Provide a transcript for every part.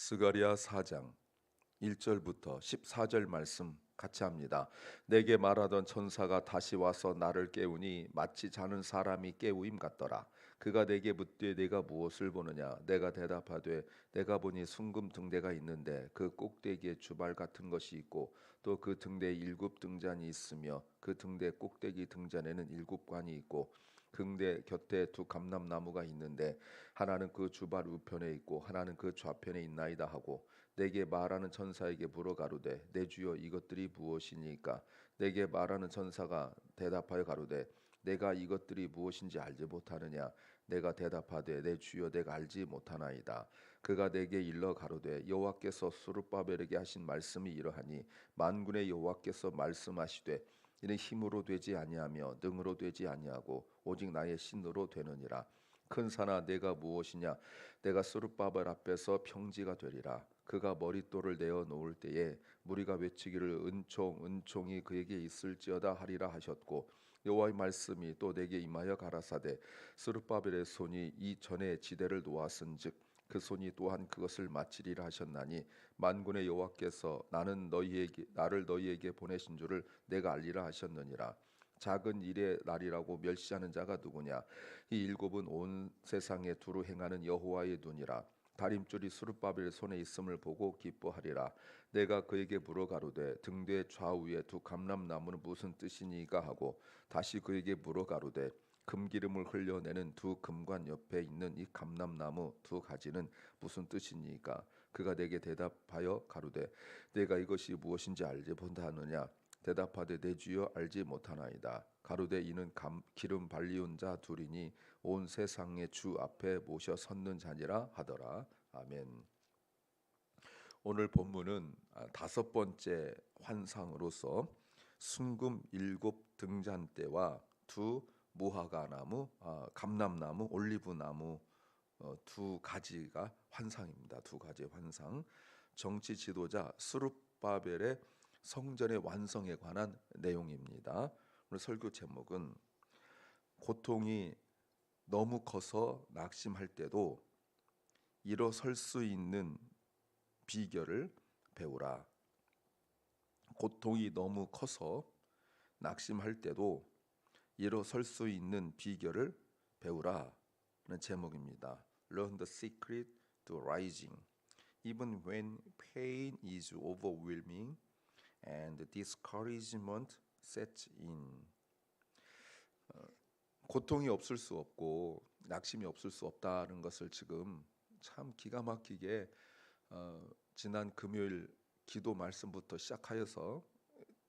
스가랴 4장 1절부터 14절 말씀 같이 합니다. 내게 말하던 천사가 다시 와서 나를 깨우니 마치 자는 사람이 깨우임 같더라. 그가 내게 묻되 내가 무엇을 보느냐? 내가 대답하되 내가 보니 순금 등대가 있는데 그 꼭대기에 주발 같은 것이 있고 또 그 등대에 7등잔이 있으며 그 등대 꼭대기 등잔에는 7관이 있고 등대 곁에 두 감람나무가 있는데 하나는 그 주발 우편에 있고 하나는 그 좌편에 있나이다 하고 내게 말하는 천사에게 물어가로되 내 주여 이것들이 무엇이니까? 내게 말하는 천사가 대답하여 가로되 내가 이것들이 무엇인지 알지 못하느냐? 내가 대답하되 내 주여 내가 알지 못하나이다. 그가 내게 일러 가로되 여호와께서 스룹바벨에게 하신 말씀이 이러하니 만군의 여호와께서 말씀하시되 이는 힘으로 되지 아니하며 능으로 되지 아니하고 오직 나의 신으로 되느니라. 큰 산아 내가 무엇이냐? 내가 스룹바벨 앞에서 평지가 되리라. 그가 머릿돌을 내어 놓을 때에 무리가 외치기를 은총이 그에게 있을지어다 하리라 하셨고 여호와의 말씀이 또 내게 임하여 가라사대 스룹바벨의 손이 이 전에 지대를 놓았은즉 그 손이 또한 그것을 마치리라 하셨나니 만군의 여호와께서 나를 너희에게 보내신 줄을 내가 알리라 하셨느니라. 작은 일의 날이라고 멸시하는 자가 누구냐? 이 일곱은 온 세상에 두루 행하는 여호와의 눈이라. 다림줄이 스룹바벨 손에 있음을 보고 기뻐하리라. 내가 그에게 물어가로되 등대 좌우에 두 감람나무는 무슨 뜻이니까 하고 다시 그에게 물어가로되 금기름을 흘려내는 두 금관 옆에 있는 이 감람나무 두 가지는 무슨 뜻이니까? 그가 내게 대답하여 가로되 내가 이것이 무엇인지 알지 못하느냐? 대답하되 내 주여 알지 못하나이다. 가로되 이는 기름 발리온 자 둘이니 온 세상의 주 앞에 모셔 섰는 자니라 하더라. 아멘. 오늘 본문은 다섯 번째 환상으로서 순금 7등잔대와 두 무화과나무, 감람나무, 올리브나무 두 가지가 환상입니다. 두 가지의 환상. 정치 지도자 스룹바벨의 성전의 완성에 관한 내용입니다. 오늘 설교 제목은 고통이 너무 커서 낙심할 때도 일어설 수 있는 비결을 배우라. 고통이 너무 커서 낙심할 때도 일어설 수 있는 비결을 배우라는 제목입니다. Learn the secret to rising, even when pain is overwhelming and discouragement sets in. 고통이 없을 수 없고 낙심이 없을 수 없다는 것을 지금 참 기가 막히게 지난 금요일 기도 말씀부터 시작하여서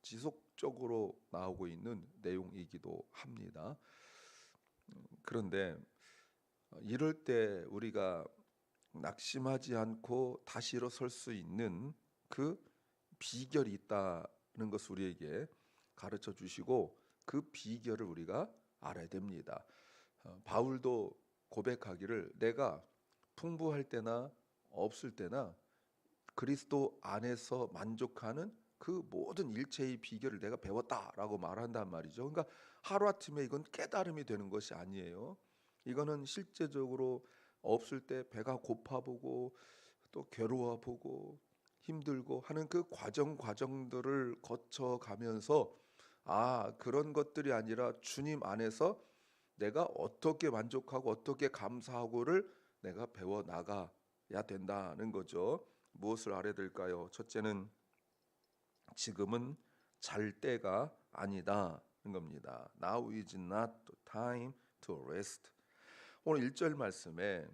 지속적으로 나오고 있는 내용이기도 합니다. 그런데 이럴 때 우리가 낙심하지 않고 다시 일어설 수 있는 그 비결이 있다는 것을 우리에게 가르쳐 주시고 그 비결을 우리가 알아야 됩니다. 바울도 고백하기를 내가 풍부할 때나 없을 때나 그리스도 안에서 만족하는 그 모든 일체의 비결을 내가 배웠다라고 말한단 말이죠. 그러니까 하루아침에 이건 깨달음이 되는 것이 아니에요. 이거는 실제적으로 없을 때 배가 고파보고 또 괴로워보고 힘들고 하는 그 과정들을 거쳐가면서 그런 것들이 아니라 주님 안에서 내가 어떻게 만족하고 어떻게 감사하고를 내가 배워 나가야 된다는 거죠. 무엇을 알아야 될까요? 첫째는 지금은 잘 때가 아니다는 겁니다. Now is not the time to rest. 오늘 1절 말씀에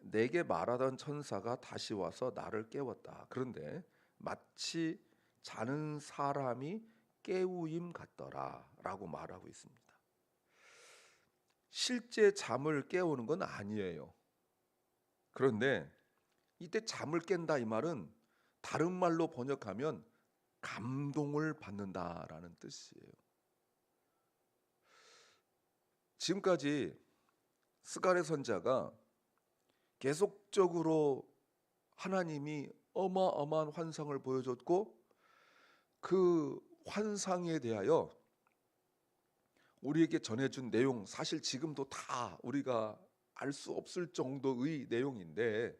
내게 말하던 천사가 다시 와서 나를 깨웠다. 그런데 마치 자는 사람이 깨우임 같더라 라고 말하고 있습니다. 실제 잠을 깨우는 건 아니에요. 그런데 이때 잠을 깬다 이 말은 다른 말로 번역하면 감동을 받는다라는 뜻이에요. 지금까지 스가랴 선지자가 계속적으로 하나님이 어마어마한 환상을 보여줬고 그 환상에 대하여 우리에게 전해준 내용 사실 지금도 다 우리가 알 수 없을 정도의 내용인데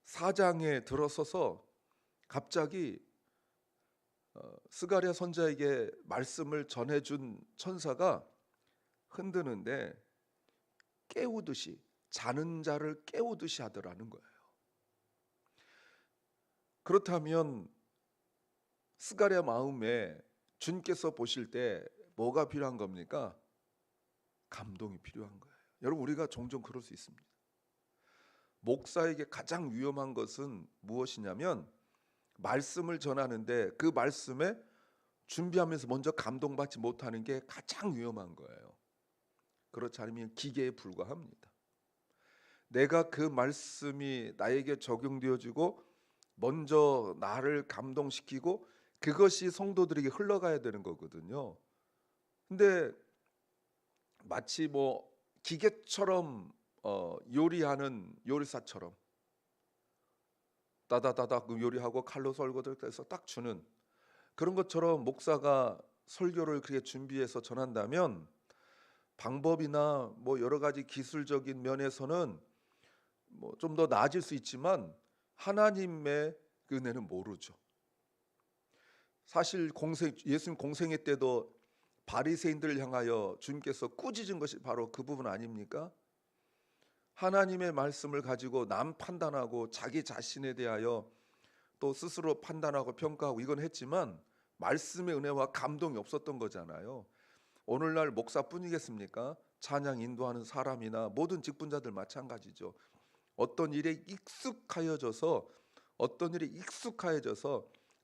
사장에 들어서서 갑자기 스가랴 선지자에게 말씀을 전해준 천사가 흔드는데 깨우듯이, 자는 자를 깨우듯이 하더라는 거예요. 그렇다면 스가랴 마음에 주님께서 보실 때 뭐가 필요한 겁니까? 감동이 필요한 거예요. 여러분, 우리가 종종 그럴 수 있습니다. 목사에게 가장 위험한 것은 무엇이냐면 말씀을 전하는데 그 말씀에 준비하면서 먼저 감동받지 못하는 게 가장 위험한 거예요. 그렇지 않으면 기계에 불과합니다. 내가 그 말씀이 나에게 적용되어지고 먼저 나를 감동시키고 그것이 성도들에게 흘러가야 되는 거거든요. 근데 마치 뭐 기계처럼 요리하는 요리사처럼 따다다닥 요리하고 칼로 썰고 해서 딱 주는 그런 것처럼 목사가 설교를 그렇게 준비해서 전한다면 방법이나 뭐 여러 가지 기술적인 면에서는 뭐 좀 더 나아질 수 있지만 하나님의 그 은혜는 모르죠. 사실 예수님 공생애 때도 바리새인들을 향하여 주님께서 꾸짖은 것이 바로 그 부분 아닙니까? 하나님의 말씀을 가지고 남 판단하고 자기 자신에 대하여 또 스스로 판단하고 평가하고 이건 했지만 말씀의 은혜와 감동이 없었던 거잖아요. 오늘날 목사뿐이겠습니까? 찬양 인도하는 사람이나 모든 직분자들 마찬가지죠. 어떤 일에 익숙하여져서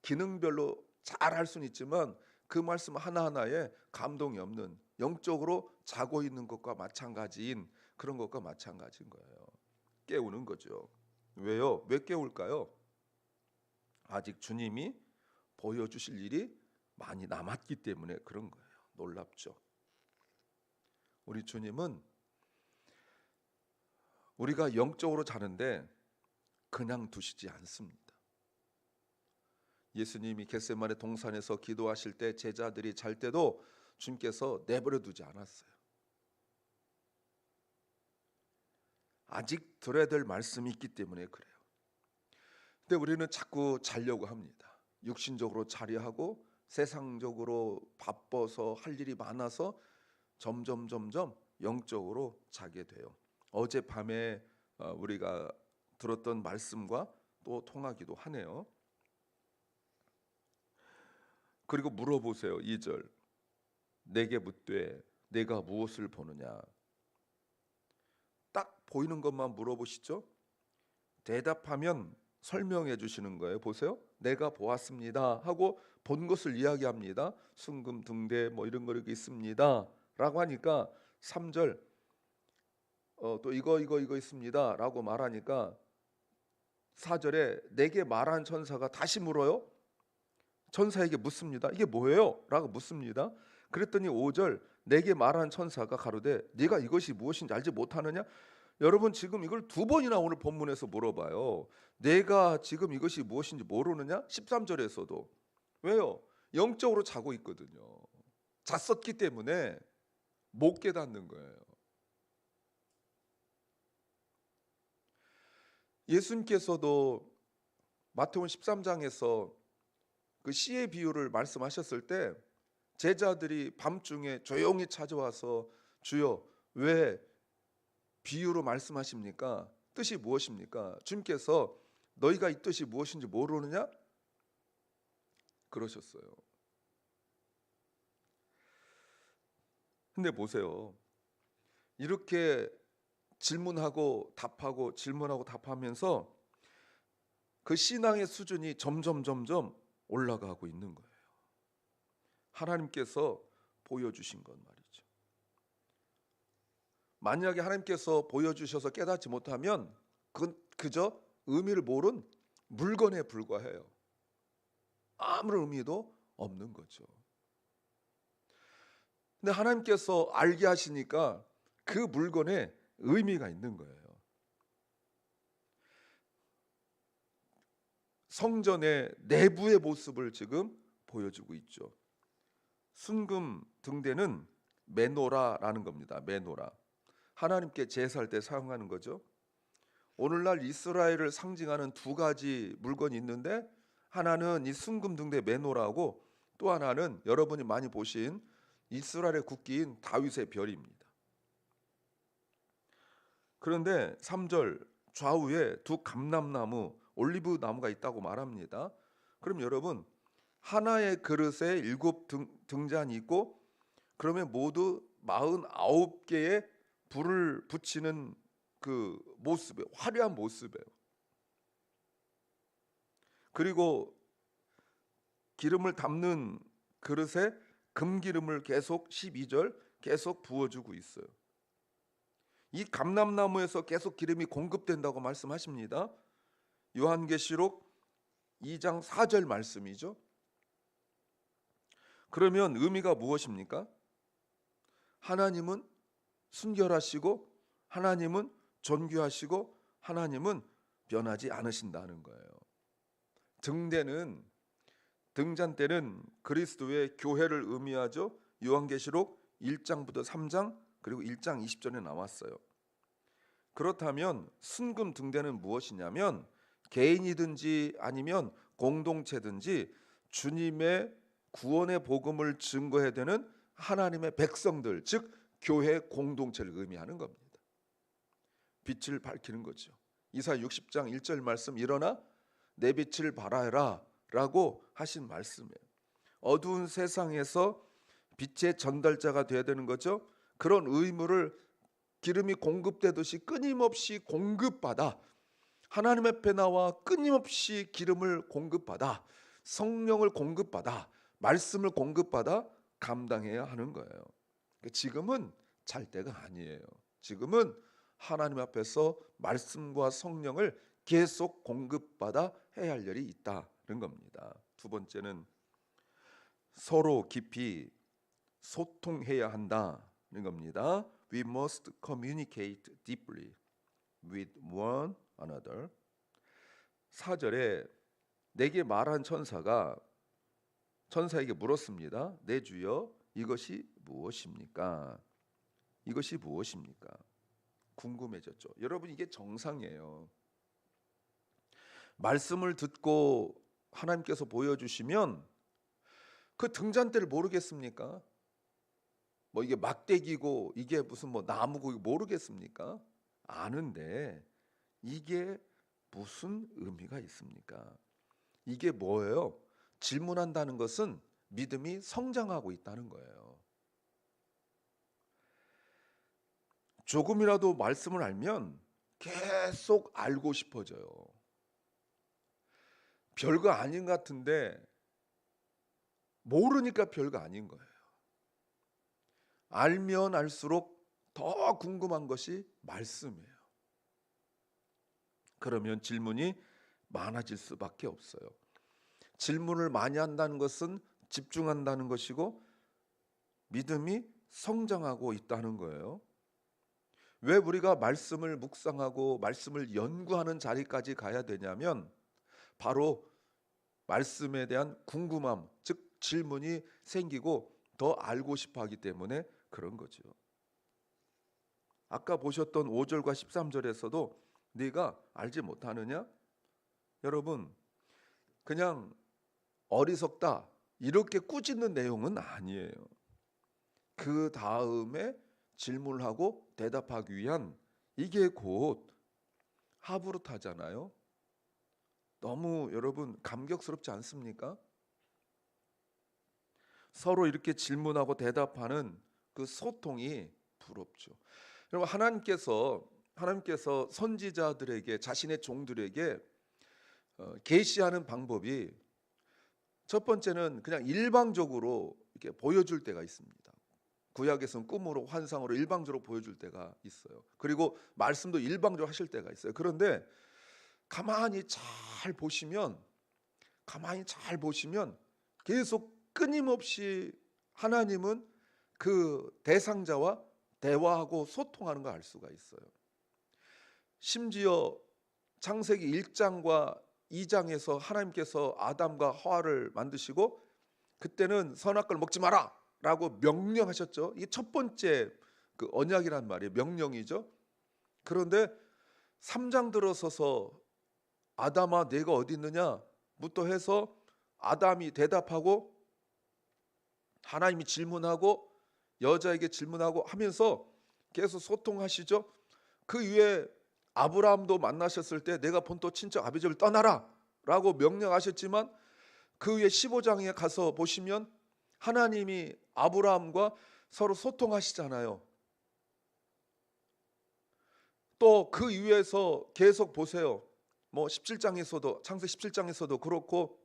기능별로 잘 할 수는 있지만 그 말씀 하나하나에 감동이 없는, 영적으로 자고 있는 것과 마찬가지인 그런 것과 마찬가지인 거예요. 깨우는 거죠. 왜요? 왜 깨울까요? 아직 주님이 보여주실 일이 많이 남았기 때문에 그런 거예요. 놀랍죠. 우리 주님은 우리가 영적으로 자는데 그냥 두시지 않습니다. 예수님이 겟세마네 동산에서 기도하실 때 제자들이 잘 때도 주님께서 내버려 두지 않았어요. 아직 들어야 될 말씀이 있기 때문에 그래요. 근데 우리는 자꾸 자려고 합니다. 육신적으로 자려 하고 세상적으로 바빠서 할 일이 많아서 점점 영적으로 자게 돼요. 어젯밤에 우리가 들었던 말씀과 또 통하기도 하네요. 그리고 물어보세요. 2절 내게 묻되 내가 무엇을 보느냐. 딱 보이는 것만 물어보시죠. 대답하면 설명해 주시는 거예요. 보세요. 내가 보았습니다 하고 본 것을 이야기합니다. 순금 등대 뭐 이런 거 이렇게 있습니다 라고 하니까 3절 또 이거 있습니다 라고 말하니까 4절에 내게 말한 천사가 다시 물어요. 천사에게 묻습니다. 이게 뭐예요? 라고 묻습니다. 그랬더니 5절 내게 말한 천사가 가로되 네가 이것이 무엇인지 알지 못하느냐. 여러분 지금 이걸 두 번이나 오늘 본문에서 물어봐요. 내가 지금 이것이 무엇인지 모르느냐? 13절에서도. 왜요? 영적으로 자고 있거든요. 잤었기 때문에 못 깨닫는 거예요. 예수님께서도 마태복음 13장에서 그 씨의 비유를 말씀하셨을 때 제자들이 밤중에 조용히 찾아와서 주여 왜 비유로 말씀하십니까? 뜻이 무엇입니까? 주님께서 너희가 이 뜻이 무엇인지 모르느냐? 그러셨어요. 근데 보세요. 이렇게 질문하고 답하면서 그 신앙의 수준이 점점 올라가고 있는 거예요. 하나님께서 보여주신 것 말이죠. 만약에 하나님께서 보여주셔서 깨닫지 못하면 그건 그저 의미를 모른 물건에 불과해요. 아무런 의미도 없는 거죠. 근데 하나님께서 알게 하시니까 그 물건에 의미가 있는 거예요. 성전의 내부의 모습을 지금 보여주고 있죠. 순금 등대는 메노라라는 겁니다. 메노라. 하나님께 제사할 때 사용하는 거죠. 오늘날 이스라엘을 상징하는 두 가지 물건이 있는데, 하나는 이 순금등대 매노라고, 또 하나는 여러분이 많이 보신 이스라엘의 국기인 다윗의 별입니다. 그런데 3절 좌우에 두 감람나무, 올리브 나무가 있다고 말합니다. 그럼 여러분, 하나의 그릇에 7 등잔이 있고, 그러면 모두 49개의 불을 붙이는 그 모습에, 화려한 모습이에요. 그리고 기름을 담는 그릇에 금기름을 계속 12절 계속 부어주고 있어요. 이 감람나무에서 계속 기름이 공급된다고 말씀하십니다. 요한계시록 2장 4절 말씀이죠. 그러면 의미가 무엇입니까? 하나님은 순결하시고, 하나님은 존귀하시고, 하나님은 변하지 않으신다는 거예요. 등잔대는 그리스도의 교회를 의미하죠. 요한계시록 1장부터 3장 그리고 1장 20절에 나왔어요. 그렇다면 순금 등대는 무엇이냐면, 개인이든지 아니면 공동체든지 주님의 구원의 복음을 증거해야 되는 하나님의 백성들, 즉 교회 공동체를 의미하는 겁니다. 빛을 밝히는 거죠. 이사야 60장 1절 말씀, 일어나 내 빛을 발하여라 라고 하신 말씀이에요. 어두운 세상에서 빛의 전달자가 되어야 되는 거죠. 그런 의무를 기름이 공급되듯이 끊임없이 공급받아, 하나님 앞에 나와 끊임없이 기름을 공급받아, 성령을 공급받아, 말씀을 공급받아 감당해야 하는 거예요. 지금은 잘 때가 아니에요. 지금은 하나님 앞에서 말씀과 성령을 계속 공급받아 해야 할 일이 있다는 겁니다. 두 번째는 서로 깊이 소통해야 한다는 겁니다. We must communicate deeply with one another. 4절에 내게 말한 천사에게 물었습니다. 내 주여, 이것이 무엇입니까? 이것이 무엇입니까? 궁금해졌죠. 여러분, 이게 정상이에요. 말씀을 듣고 하나님께서 보여주시면 그 등잔대를 모르겠습니까? 뭐 이게 막대기고 이게 무슨 뭐 나무고 모르겠습니까? 아는데 이게 무슨 의미가 있습니까? 이게 뭐예요? 질문한다는 것은 믿음이 성장하고 있다는 거예요. 조금이라도 말씀을 알면 계속 알고 싶어져요. 별거 아닌 것 같은데 모르니까 별거 아닌 거예요. 알면 알수록 더 궁금한 것이 말씀이에요. 그러면 질문이 많아질 수밖에 없어요. 질문을 많이 한다는 것은 집중한다는 것이고, 믿음이 성장하고 있다는 거예요. 왜 우리가 말씀을 묵상하고 말씀을 연구하는 자리까지 가야 되냐면, 바로 말씀에 대한 궁금함, 즉 질문이 생기고 더 알고 싶어 하기 때문에 그런 거죠. 아까 보셨던 5절과 13절에서도 네가 알지 못하느냐? 여러분, 그냥 어리석다 이렇게 꾸짖는 내용은 아니에요. 그 다음에 질문을 하고 대답하기 위한, 이게 곧 하브루타잖아요. 너무 여러분 감격스럽지 않습니까? 서로 이렇게 질문하고 대답하는 그 소통이 부럽죠. 여러분, 하나님께서 선지자들에게, 자신의 종들에게 계시하는 방법이, 첫 번째는 그냥 일방적으로 이렇게 보여줄 때가 있습니다. 구약에서는 꿈으로, 환상으로 일방적으로 보여줄 때가 있어요. 그리고 말씀도 일방적으로 하실 때가 있어요. 그런데 가만히 잘 보시면 계속 끊임없이 하나님은 그 대상자와 대화하고 소통하는 걸 알 수가 있어요. 심지어 창세기 1장과 2장에서 하나님께서 아담과 하와를 만드시고, 그때는 선악과를 먹지 마라 라고 명령하셨죠. 이게 첫 번째 그 언약이란 말이에요. 명령이죠. 그런데 3장 들어서서 아담아 내가 어디 있느냐부터 해서 아담이 대답하고 하나님이 질문하고 여자에게 질문하고 하면서 계속 소통하시죠. 그 위에 아브라함도 만나셨을 때 내가 본토 친척 아비집을 떠나라 라고 명령하셨지만 그 위에 15장에 가서 보시면 하나님이 아브라함과 서로 소통하시잖아요. 또 그 위에서 계속 보세요. 뭐 17장에서도 창세기 17장에서도 그렇고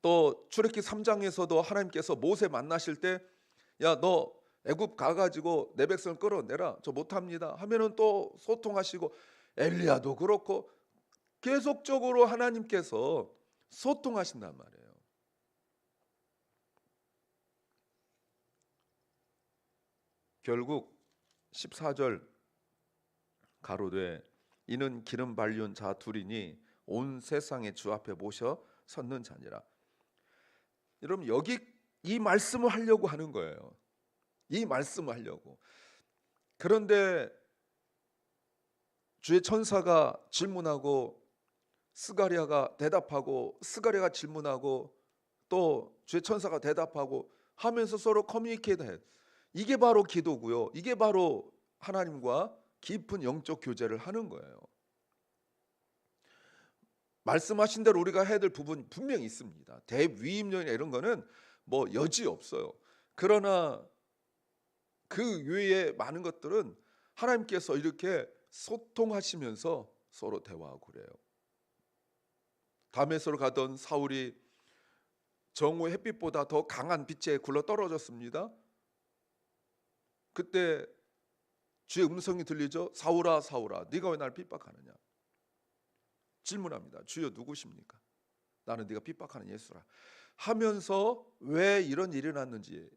또 출애굽기 3장에서도 하나님께서 모세 만나실 때 야 너 애굽 가가지고 내 백성을 끌어내라 저 못합니다 하면은 또 소통하시고 엘리야도 그렇고 계속적으로 하나님께서 소통하신단 말이에요. 결국 14절 가로되 이는 기름 발리운 자 둘이니 온 세상의 주 앞에 모셔 섰는 자니라. 여러분 여기 이 말씀을 하려고 하는 거예요. 이 말씀을 하려고. 그런데 주의 천사가 질문하고 스가랴가 대답하고 스가랴가 질문하고 또 주의 천사가 대답하고 하면서 서로 커뮤니케이트 해요. 이게 바로 기도고요. 이게 바로 하나님과 깊은 영적 교제를 하는 거예요. 말씀하신 대로 우리가 해야 될 부분 분명히 있습니다. 대위임령이나 이런 거는 뭐 여지 없어요. 그러나 그 외에 많은 것들은 하나님께서 이렇게 소통하시면서 서로 대화하고 그래요. 다메섹으로 가던 사울이 정오의 햇빛보다 더 강한 빛에 굴러 떨어졌습니다. 그때 주의 음성이 들리죠. 사울아 사울아 네가 왜 나를 핍박하느냐 질문합니다. 주여 누구십니까? 나는 네가 핍박하는 예수라 하면서 왜 이런 일이 났는지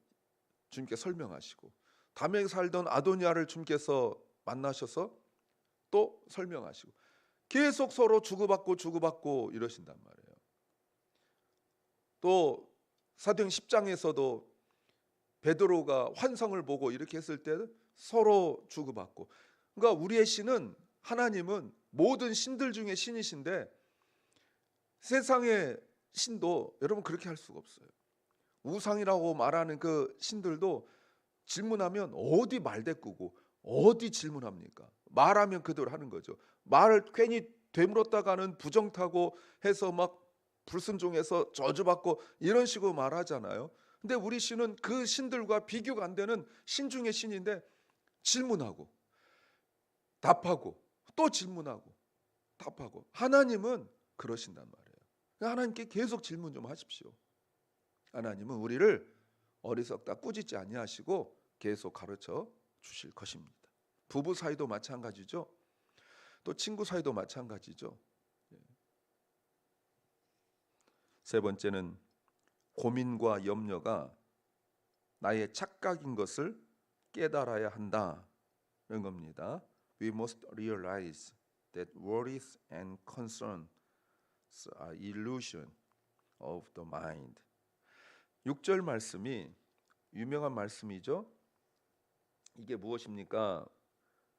주님께 설명하시고 다메섹에 살던 아도니아를 주님께서 만나셔서 또 설명하시고 계속 서로 주고받고 이러신단 말이에요. 또 사도행 10장에서도 베드로가 환상을 보고 이렇게 했을 때 서로 주고받고. 그러니까 우리의 신은 하나님은 모든 신들 중에 신이신데 세상의 신도 여러분 그렇게 할 수가 없어요. 우상이라고 말하는 그 신들도 질문하면 어디 말대꾸고 어디 질문합니까? 말하면 그대로 하는 거죠. 말을 괜히 되물었다가는 부정타고 해서 막 불순종해서 저주받고 이런 식으로 말하잖아요. 근데 우리 신은 그 신들과 비교가 안 되는 신 중의 신인데 질문하고 답하고 또 질문하고 답하고. 하나님은 그러신단 말이에요. 하나님께 계속 질문 좀 하십시오. 하나님은 우리를 어리석다 꾸짖지 아니하시고 계속 가르쳐 주실 것입니다. 부부 사이도 마찬가지죠. 또 친구 사이도 마찬가지죠. 세 번째는 고민과 염려가 나의 착각인 것을 깨달아야 한다는 겁니다. We must realize that worries and concerns are illusion of the mind. 6절 말씀이 유명한 말씀이죠. 이게 무엇입니까?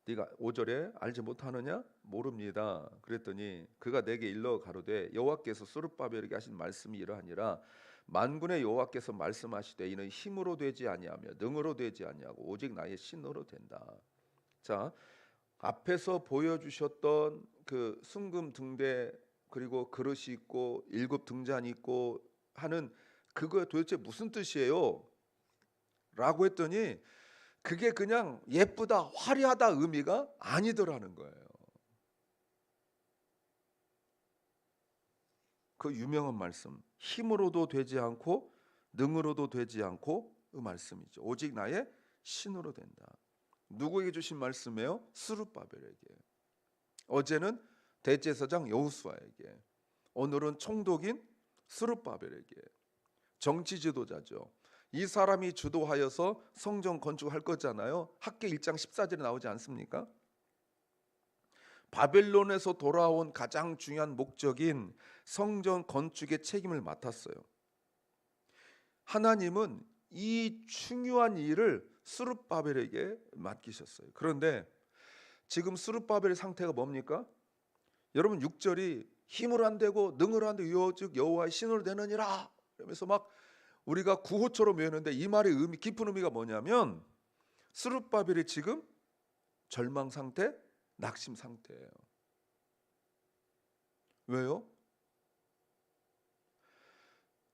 네가 5절에 알지 못하느냐? 모릅니다. 그랬더니 그가 내게 일러 가로되 여호와께서 스룹바벨에게 하신 말씀이 이러하니라. 만군의 여호와께서 말씀하시되 이는 힘으로 되지 아니하며 능으로 되지 아니하고 오직 나의 신으로 된다. 자, 앞에서 보여주셨던 그 순금 등대 그리고 그릇이 있고 7 등잔이 있고 하는 그거 도대체 무슨 뜻이에요? 라고 했더니 그게 그냥 예쁘다 화려하다 의미가 아니더라는 거예요. 그 유명한 말씀 힘으로도 되지 않고 능으로도 되지 않고 그 말씀이죠. 오직 나의 신으로 된다. 누구에게 주신 말씀이에요? 스룹바벨에게. 어제는 대제사장 여호수아에게, 오늘은 총독인 스룹바벨에게. 정치 지도자죠. 이 사람이 주도하여서 성전 건축할 거잖아요. 학계 1장 14절에 나오지 않습니까? 바벨론에서 돌아온 가장 중요한 목적인 성전 건축의 책임을 맡았어요. 하나님은 이 중요한 일을 스룹바벨에게 맡기셨어요. 그런데 지금 스룹바벨의 상태가 뭡니까? 여러분 6절이 힘을 안 되고 능을 안 되고 즉 여호와의 신으로 되느니라 이러면서 막 우리가 구호처럼 외우는데 이 말의 의미, 깊은 의미가 뭐냐면 스룹바벨이 지금 절망 상태, 낙심 상태예요. 왜요?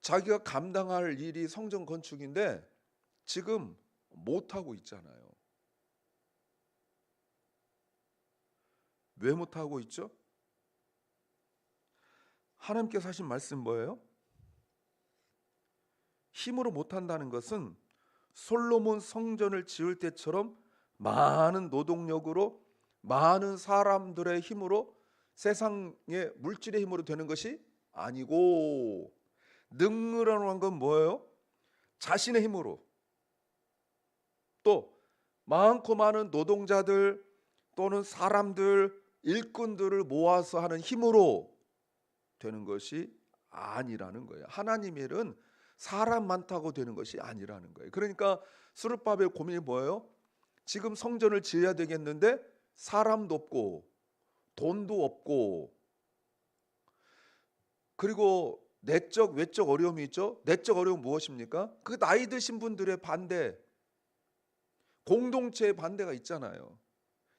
자기가 감당할 일이 성전 건축인데 지금 못하고 있잖아요. 왜 못하고 있죠? 하나님께서 하신 말씀 뭐예요? 힘으로 못한다는 것은 솔로몬 성전을 지을 때처럼 많은 노동력으로 많은 사람들의 힘으로 세상의 물질의 힘으로 되는 것이 아니고 능이라는 건 뭐예요? 자신의 힘으로 또 많고 많은 노동자들 또는 사람들 일꾼들을 모아서 하는 힘으로 되는 것이 아니라는 거예요. 하나님의 일은 사람 많다고 되는 것이 아니라는 거예요. 그러니까 스룹바벨 고민이 뭐예요? 지금 성전을 지어야 되겠는데 사람도 없고 돈도 없고 그리고 내적 외적 어려움이 있죠. 내적 어려움 무엇입니까? 그 나이 드신 분들의 반대, 공동체의 반대가 있잖아요.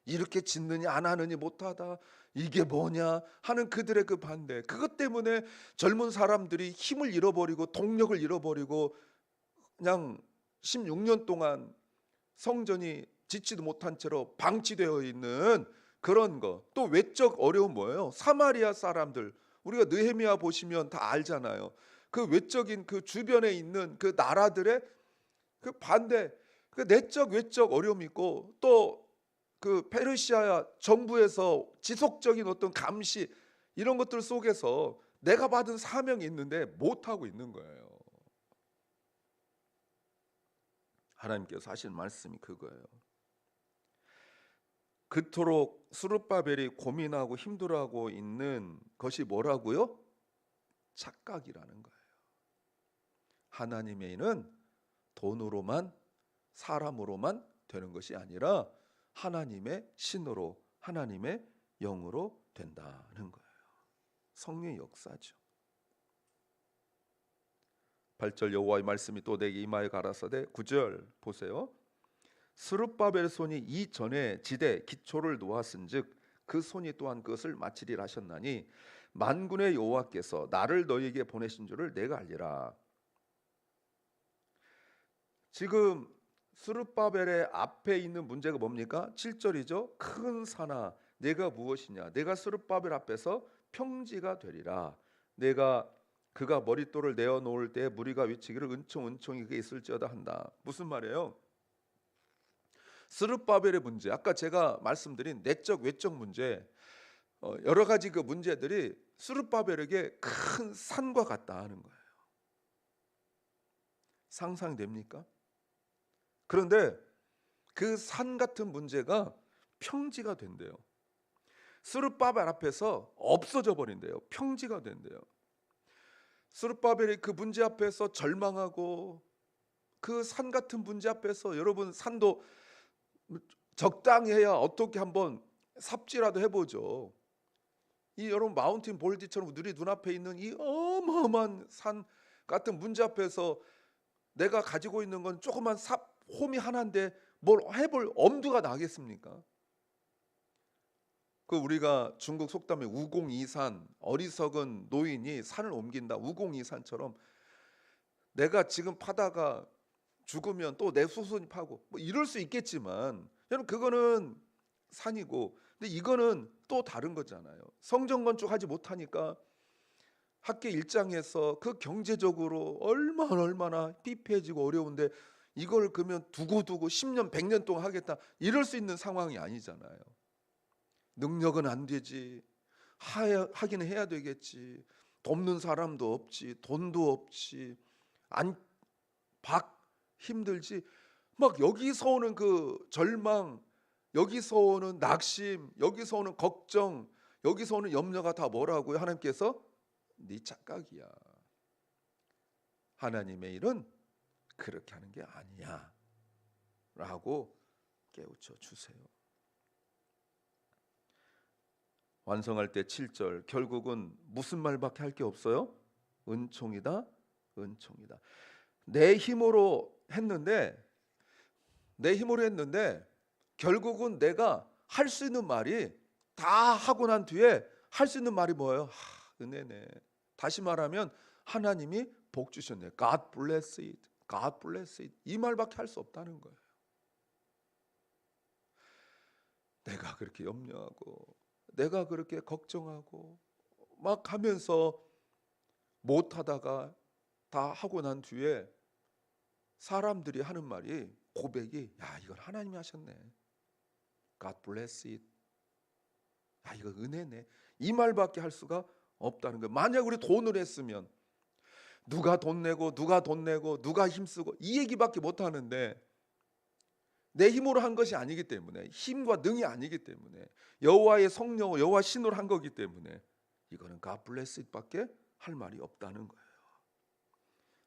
이렇게 짓느니 안 하느니 못하다 이게 뭐냐 하는 그들의 그 반대, 그것 때문에 젊은 사람들이 힘을 잃어버리고 동력을 잃어버리고 그냥 16년 동안 성전이 짓지도 못한 채로 방치되어 있는 그런 거. 또 외적 어려움 뭐예요? 사마리아 사람들, 우리가 느헤미야 보시면 다 알잖아요. 그 외적인 그 주변에 있는 그 나라들의 그 반대, 그 내적 외적 어려움이 있고 또 그 페르시아 정부에서 지속적인 어떤 감시 이런 것들 속에서 내가 받은 사명이 있는데 못 하고 있는 거예요. 하나님께서 하신 말씀이 그거예요. 그토록 스룹바벨이 고민하고 힘들어하고 있는 것이 뭐라고요? 착각이라는 거예요. 하나님의 일은 돈으로만 사람으로만 되는 것이 아니라 하나님의 신으로 하나님의 영으로 된다는 거예요. 성령의 역사죠. 8절 여호와의 말씀이 또 내게 임하여 가라사대 9절 보세요. 스룹바벨 손이 이전에 지대 기초를 놓았은즉 그 손이 또한 그것을 마치리라 하셨나니 만군의 여호와께서 나를 너희에게 보내신 줄을 내가 알리라. 지금 스룹바벨의 앞에 있는 문제가 뭡니까? 7절이죠. 큰 산아 내가 무엇이냐? 내가 스룹바벨 앞에서 평지가 되리라. 내가 그가 머릿돌을 내어 놓을 때 무리가 위치기를 은총이 그게 있을지어다 한다. 무슨 말이에요? 스룹바벨의 문제, 아까 제가 말씀드린 내적 외적 문제, 여러 가지 그 문제들이 스룹바벨에게 큰 산과 같다 하는 거예요. 상상됩니까? 그런데 그 산 같은 문제가 평지가 된대요. 스룹바벨 앞에서 없어져 버린대요. 평지가 된대요. 스룹바벨이 그 문제 앞에서 절망하고 그 산 같은 문제 앞에서 여러분 산도 적당히 해야 어떻게 한번 삽질라도 해보죠. 이 여러분 마운틴 볼디처럼 우리 눈앞에 있는 이 어마어마한 산 같은 문제 앞에서 내가 가지고 있는 건 조그만 홈이 하나인데 뭘 해볼 엄두가 나겠습니까? 그 우리가 중국 속담에 우공이산, 어리석은 노인이 산을 옮긴다, 우공이산처럼 내가 지금 파다가 죽으면 또 내 후손이 파고 뭐 이럴 수 있겠지만 여러분 그거는 산이고, 근데 이거는 또 다른 거잖아요. 성전 건축하지 못하니까 학계 일장에서 그 경제적으로 얼마나 피폐해지고 어려운데 이걸 그러면 두고 10년 100년 동안 하겠다 이럴 수 있는 상황이 아니잖아요. 능력은 안 되지, 하기는 해야 되겠지, 돕는 사람도 없지, 돈도 없지, 힘들지. 막 여기서 오는 그 절망, 여기서 오는 낙심, 여기서 오는 걱정, 여기서 오는 염려가 다 뭐라고요? 하나님께서 네 착각이야. 하나님의 일은 그렇게 하는 게 아니야 라고 깨우쳐 주세요. 완성할 때 7절 결국은 무슨 말밖에 할 게 없어요? 은총이다, 은총이다. 내 힘으로 했는데 결국은 내가 할 수 있는 말이 다 하고 난 뒤에 할 수 있는 말이 뭐예요? 은혜네. 다시 말하면 하나님이 복 주셨네. God bless it. God bless it. 이 말밖에 할 수 없다는 거예요. 내가 그렇게 염려하고 내가 그렇게 걱정하고 막 하면서 못하다가 다 하고 난 뒤에 사람들이 하는 말이, 고백이, 야 이건 하나님이 하셨네. God bless it. 야 이거 은혜네. 이 말밖에 할 수가 없다는 거예요. 만약 우리 돈을 했으면 누가 돈 내고 누가 힘쓰고 이 얘기밖에 못 하는데, 내 힘으로 한 것이 아니기 때문에, 힘과 능이 아니기 때문에, 여호와의 성령, 여호와 신으로 한 거기 때문에 이거는 God bless it밖에 할 말이 없다는 거예요.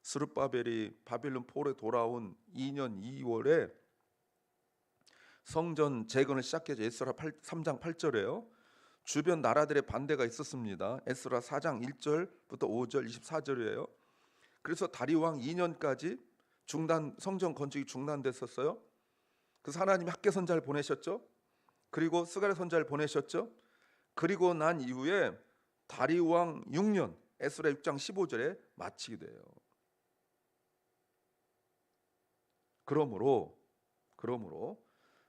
스룹바벨이 바벨론 포로에 돌아온 2년 2월에 성전 재건을 시작해서 에스라 3장 8절에요. 주변 나라들의 반대가 있었습니다. 에스라 4장 1절부터 5절 24절이에요. 그래서 다리 왕 2년까지 성전 건축이 중단됐었어요. 그래서 하나님이 학개 선자를 보내셨죠. 그리고 스가랴 선자를 보내셨죠. 그리고 난 이후에 다리 왕 6년 에스라 6장 15절에 마치게 돼요. 그러므로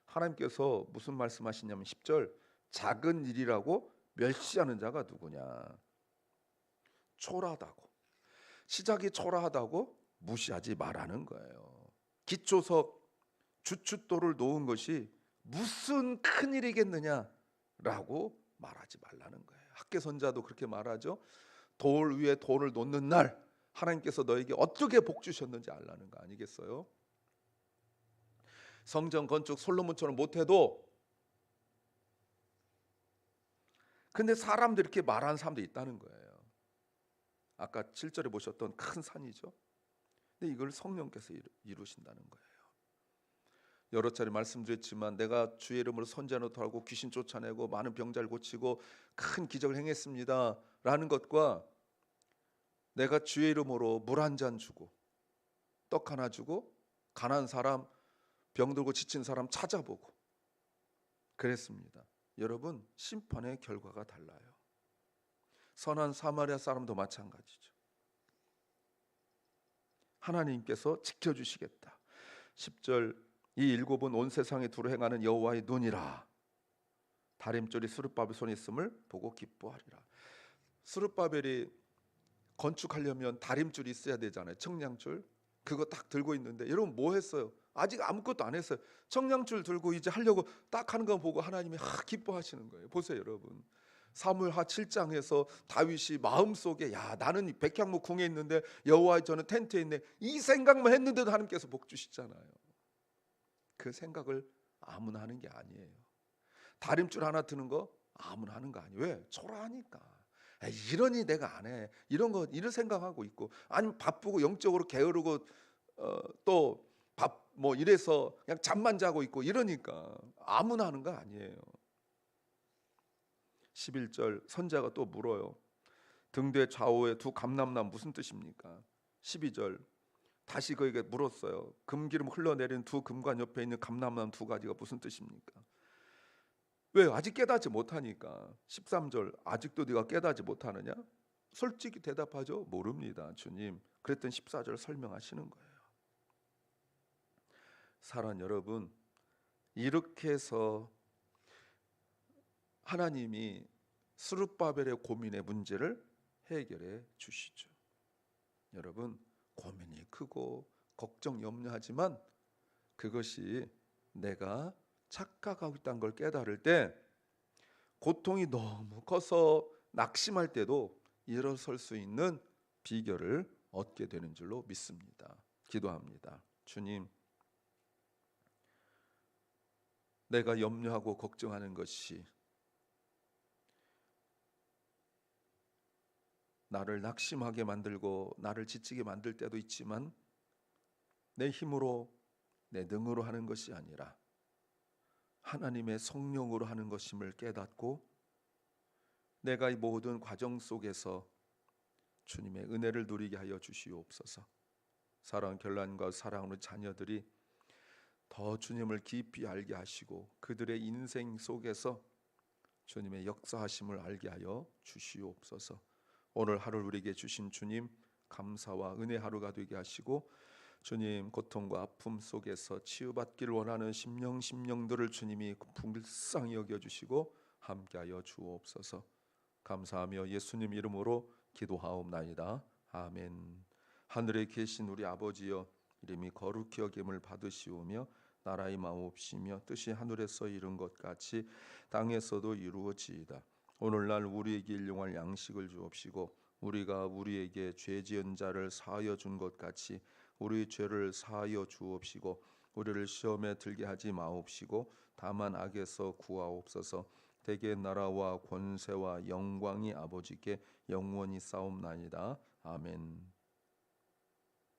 하나님께서 무슨 말씀하시냐면 10절, 작은 일이라고 멸시하는 자가 누구냐. 초라하다고, 시작이 초라하다고 무시하지 말라는 거예요. 기초석 주춧돌을 놓은 것이 무슨 큰일이겠느냐라고 말하지 말라는 거예요. 학개 선자도 그렇게 말하죠. 돌 위에 돌을 놓는 날 하나님께서 너에게 어떻게 복 주셨는지 알라는 거 아니겠어요? 성전 건축 솔로몬처럼 못해도, 근데 사람들이 이렇게 말하는 사람도 있다는 거예요. 아까 7절에 보셨던 큰 산이죠. 근데 이걸 성령께서 이루신다는 거예요. 여러 차례 말씀드렸지만 내가 주의 이름으로 선지자 노릇하고 귀신 쫓아내고 많은 병자를 고치고 큰 기적을 행했습니다 라는 것과, 내가 주의 이름으로 물 한 잔 주고 떡 하나 주고 가난한 사람, 병들고 지친 사람 찾아보고 그랬습니다. 여러분, 심판의 결과가 달라요. 선한 사마리아 사람도 마찬가지죠. 하나님께서 지켜주시겠다. 10절, 이 일곱은 온 세상에 두루 행하는 여호와의 눈이라. 다림줄이 스룹바벨 손에 있음을 보고 기뻐하리라. 스룹바벨이 건축하려면 다림줄이 있어야 되잖아요. 청량줄. 그거 딱 들고 있는데 여러분 뭐 했어요? 아직 아무것도 안 했어요. 청량줄 들고 이제 하려고 딱 하는 거 보고 하나님이 기뻐하시는 거예요. 보세요 여러분. 사무엘하 7장에서 다윗이 마음속에, 야 나는 백향목 궁에 있는데 여호와의 저는 텐트에 있네, 이 생각만 했는데도 하나님께서 복 주시잖아요. 그 생각을 아무나 하는 게 아니에요. 다림줄 하나 드는 거 아무나 하는 거 아니에요. 왜? 초라하니까. 이러니 내가 안 해. 이런 생각하고 있고, 아니면 바쁘고 영적으로 게으르고 또 밥 뭐 이래서 그냥 잠만 자고 있고 이러니까 아무나 하는 거 아니에요. 11절 선자가 또 물어요. 등대 좌우에 두 감람나무 무슨 뜻입니까? 12절 다시 그에게 물었어요. 금기름 흘러내리는 두 금관 옆에 있는 감람나무 두 가지가 무슨 뜻입니까? 왜? 아직 깨닫지 못하니까. 13절 아직도 네가 깨닫지 못하느냐? 솔직히 대답하죠. 모릅니다 주님. 그랬더니 14절 설명하시는 거예요. 사랑 여러분, 이렇게 해서 하나님이 스룹바벨의 고민의 문제를 해결해 주시죠. 여러분, 고민이 크고 걱정 염려하지만 그것이 내가 착각하고 있다는 걸 깨달을 때, 고통이 너무 커서 낙심할 때도 일어설 수 있는 비결을 얻게 되는 줄로 믿습니다. 기도합니다. 주님, 내가 염려하고 걱정하는 것이 나를 낙심하게 만들고 나를 지치게 만들 때도 있지만, 내 힘으로 내 능으로 하는 것이 아니라 하나님의 성령으로 하는 것임을 깨닫고 내가 이 모든 과정 속에서 주님의 은혜를 누리게 하여 주시옵소서. 사랑 결란과 사랑으로 자녀들이 더 주님을 깊이 알게 하시고 그들의 인생 속에서 주님의 역사하심을 알게 하여 주시옵소서. 오늘 하루 우리에게 주신 주님 감사와 은혜 하루가 되게 하시고 주님 고통과 아픔 속에서 치유받기를 원하는 심령들을 주님이 불쌍히 여겨주시고 함께하여 주옵소서. 감사하며 예수님 이름으로 기도하옵나이다. 아멘. 하늘에 계신 우리 아버지여, 이름이 거룩히 여김을 받으시오며 나라의 마옵시며 뜻이 하늘에서 이룬 것 같이 땅에서도 이루어지이다. 오늘날 우리에게 일용할 양식을 주옵시고 우리가 우리에게 죄 지은 자를 사하여 준 것 같이 우리 죄를 사하여 주옵시고 우리를 시험에 들게 하지 마옵시고 다만 악에서 구하옵소서. 대개 나라와 권세와 영광이 아버지께 영원히 싸움나이다. 아멘.